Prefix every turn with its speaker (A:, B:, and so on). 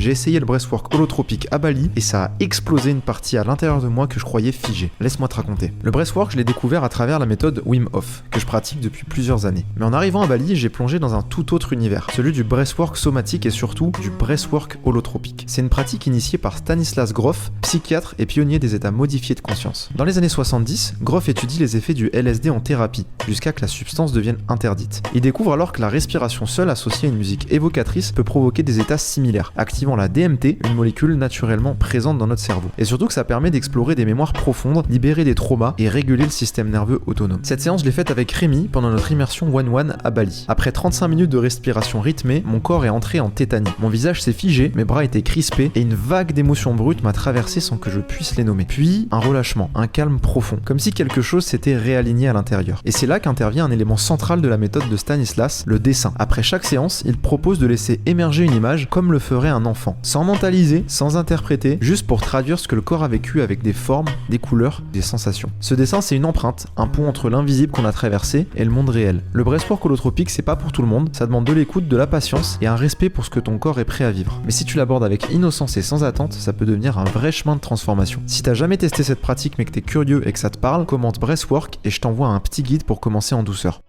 A: J'ai essayé le breathwork holotropique à Bali et ça a explosé une partie à l'intérieur de moi que je croyais figée. Laisse-moi te raconter. Le breathwork, je l'ai découvert à travers la méthode Wim Hof, que je pratique depuis plusieurs années. Mais en arrivant à Bali, j'ai plongé dans un tout autre univers, celui du breathwork somatique et surtout du breathwork holotropique. C'est une pratique initiée par Stanislas Grof, psychiatre et pionnier des états modifiés de conscience. Dans les années 70, Grof étudie les effets du LSD en thérapie, jusqu'à que la substance devienne interdite. Il découvre alors que la respiration seule associée à une musique évocatrice peut provoquer des états similaires, activant la DMT, une molécule naturellement présente dans notre cerveau. Et surtout que ça permet d'explorer des mémoires profondes, libérer des traumas et réguler le système nerveux autonome. Cette séance, je l'ai faite avec Rémi pendant notre immersion One à Bali. Après 35 minutes de respiration rythmée, mon corps est entré en tétanie. Mon visage s'est figé, mes bras étaient crispés et une vague d'émotions brutes m'a traversé sans que je puisse les nommer. Puis, un relâchement, un calme profond, comme si quelque chose s'était réaligné à l'intérieur. Et c'est là qu'intervient un élément central de la méthode de Stanislas, le dessin. Après chaque séance, il propose de laisser émerger une image comme le ferait un enfant, sans mentaliser, sans interpréter, juste pour traduire ce que le corps a vécu avec des formes, des couleurs, des sensations. Ce dessin, c'est une empreinte, un pont entre l'invisible qu'on a traversé et le monde réel. Le breathwork holotropique, c'est pas pour tout le monde, ça demande de l'écoute, de la patience et un respect pour ce que ton corps est prêt à vivre. Mais si tu l'abordes avec innocence et sans attente, ça peut devenir un vrai chemin de transformation. Si t'as jamais testé cette pratique mais que t'es curieux et que ça te parle, commente breathwork et je t'envoie un petit guide pour commencer en douceur.